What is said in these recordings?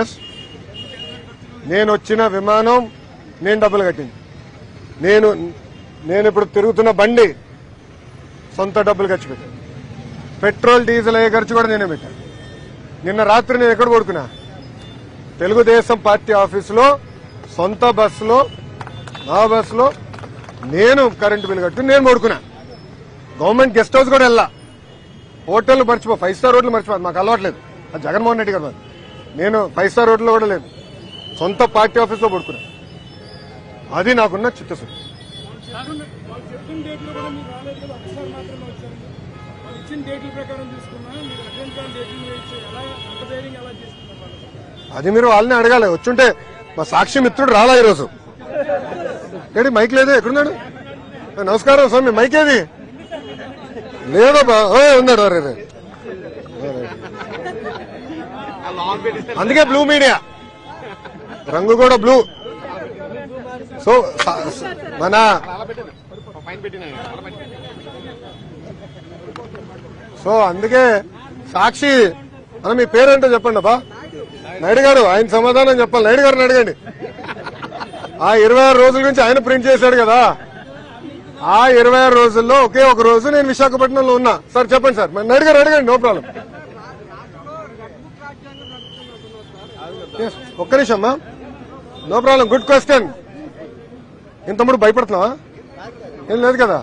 Yes, నేను వచ్చిన విమానం నేను డబ్బులు కట్టింది. నేను ఇప్పుడు తిరుగుతున్న బండి సొంత డబ్బులు ఖర్చు పెట్టాను. పెట్రోల్ డీజిల్ అయ్యే ఖర్చు కూడా నేనే పెట్టాను. నిన్న రాత్రి నేను ఎక్కడ పడుకున్నా? తెలుగుదేశం పార్టీ ఆఫీసులో సొంత బస్సులో, నా బస్సులో నేను కరెంటు బిల్లు కట్టు నేను పడుకున్నా. గవర్నమెంట్ గెస్ట్ హౌస్ కూడా వెళ్ళా. హోటల్ మర్చిపో, 5 స్టార్ హోటల్ మర్చిపో, మాకు అలవాట్లేదు. అది జగన్మోహన్ రెడ్డి గారు. నేను 5 స్టార్ హోటల్లో కూడా లేదు, సొంత పార్టీ ఆఫీస్లో పడుకున్నా. అది నాకున్న చిత్తశుద్ధి. అది మీరు వాళ్ళని అడగాలి. వచ్చుంటే మా సాక్షి మిత్రుడు రాలా ఈరోజు. ఏడి మైక్ లేదు, ఎక్కడున్నాడు? నమస్కారం స్వామి, మైక్ ఏది? లేదబ్బా, ఉన్నాడు. అందుకే బ్లూ మీడియా, రంగు కూడా బ్లూ. సో మన అందుకే సాక్షి అన్న, మీ పేరేంటో చెప్పండి అబ్బా. నాయుడు గారు, ఆయన సమాధానం చెప్పాలి. నాయుడు గారిని అడగండి. ఆ 26 రోజుల గురించి ఆయన ప్రింట్ చేశాడు కదా. ఆ 26 రోజుల్లో ఒకే ఒక రోజు నేను విశాఖపట్నంలో ఉన్నా. సార్ చెప్పండి సార్. నాయుడు గారు అడగండి, నో ప్రాబ్లం. ఒక్క నిమిషం అమ్మా, నో ప్రాబ్లం. Good question. ఇంతముడు భయపడుతున్నావా? ఏం లేదు కదా.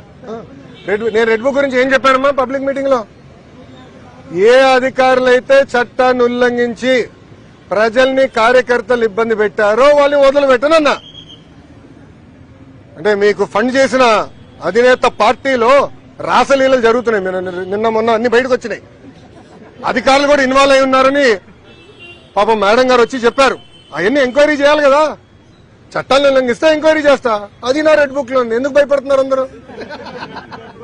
నేను రెడ్ బుక్ గురించి ఏం చెప్పానమ్మా పబ్లిక్ మీటింగ్ లో? ఏ అధికారులైతే చట్టాన్ని ఉల్లంఘించి ప్రజల్ని, కార్యకర్తలు ఇబ్బంది పెట్టారో వాళ్ళని వదిలిపెట్టనన్నా. అంటే మీకు ఫండ్ చేసిన అధినేత పార్టీలో రాసలీలలు జరుగుతున్నాయి. నిన్న మొన్న అన్ని బయటకు వచ్చినాయి. అధికారులు కూడా ఇన్వాల్వ్ అయి ఉన్నారని పాపం మేడం గారు వచ్చి చెప్పారు. అవన్నీ ఎంక్వైరీ చేయాలి కదా. చట్టాలను ఉల్లంఘిస్తే ఎంక్వైరీ చేస్తా. అది నా రెడ్ బుక్ లో ఉంది. ఎందుకు భయపడుతున్నారు అందరూ?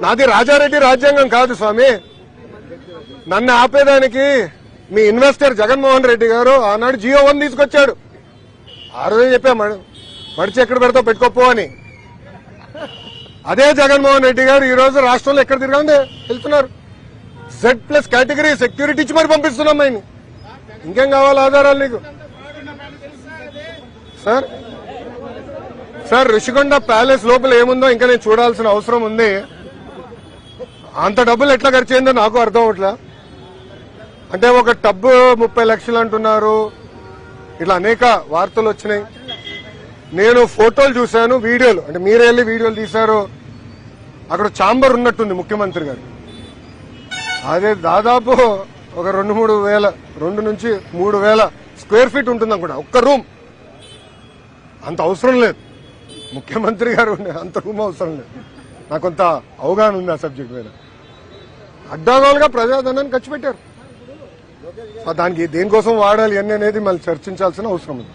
నాది రాజారెడ్డి రాజ్యాంగం కాదు స్వామి. నన్ను ఆపేదానికి మీ ఇన్వెస్టర్ జగన్మోహన్ రెడ్డి గారు ఆనాడు జియో 1 తీసుకొచ్చాడు. ఆ రోజే చెప్పా, మడిచి ఎక్కడ పెడతావు పెట్టుకోపో అని. అదే జగన్మోహన్ రెడ్డి గారు ఈ రోజు రాష్ట్రంలో ఎక్కడ తిరగండి వెళ్తున్నారు. Z+ కేటగిరీ సెక్యూరిటీ ఇచ్చి మరి పంపిస్తున్నాం ఆయన. ఇంకేం కావాలి ఆధారాలు నీకు? సార్ ఋషికొండ ప్యాలెస్ లోపల ఏముందో ఇంకా నేను చూడాల్సిన అవసరం ఉంది. అంత డబ్బులు ఎట్లా ఖర్చు అయిందో నాకు అర్థం అవట్లా. అంటే ఒక టబ్బు 30 లక్షలు అంటున్నారు. ఇట్లా అనేక వార్తలు వచ్చినాయి. నేను ఫోటోలు చూశాను, వీడియోలు, అంటే మీరే వెళ్ళి వీడియోలు తీశారు. అక్కడ ఛాంబర్ ఉన్నట్టుంది ముఖ్యమంత్రి గారు. అదే దాదాపు ఒక 2 నుంచి 3 వేల స్క్వేర్ ఫీట్ ఉంటుంది అనుకుంటా ఒక్క రూమ్. అంత అవసరం లేదు ముఖ్యమంత్రి గారు, అంత రూమ్ అవసరం లేదు. నాకు కొంత అవగాహన ఉంది ఆ సబ్జెక్ట్ మీద. అడ్డాగోలుగా ప్రజాధనాన్ని ఖర్చు పెట్టారు. దానికి దేనికోసం వాడాలి అని అనేది మళ్ళీ చర్చించాల్సిన అవసరం ఉంది.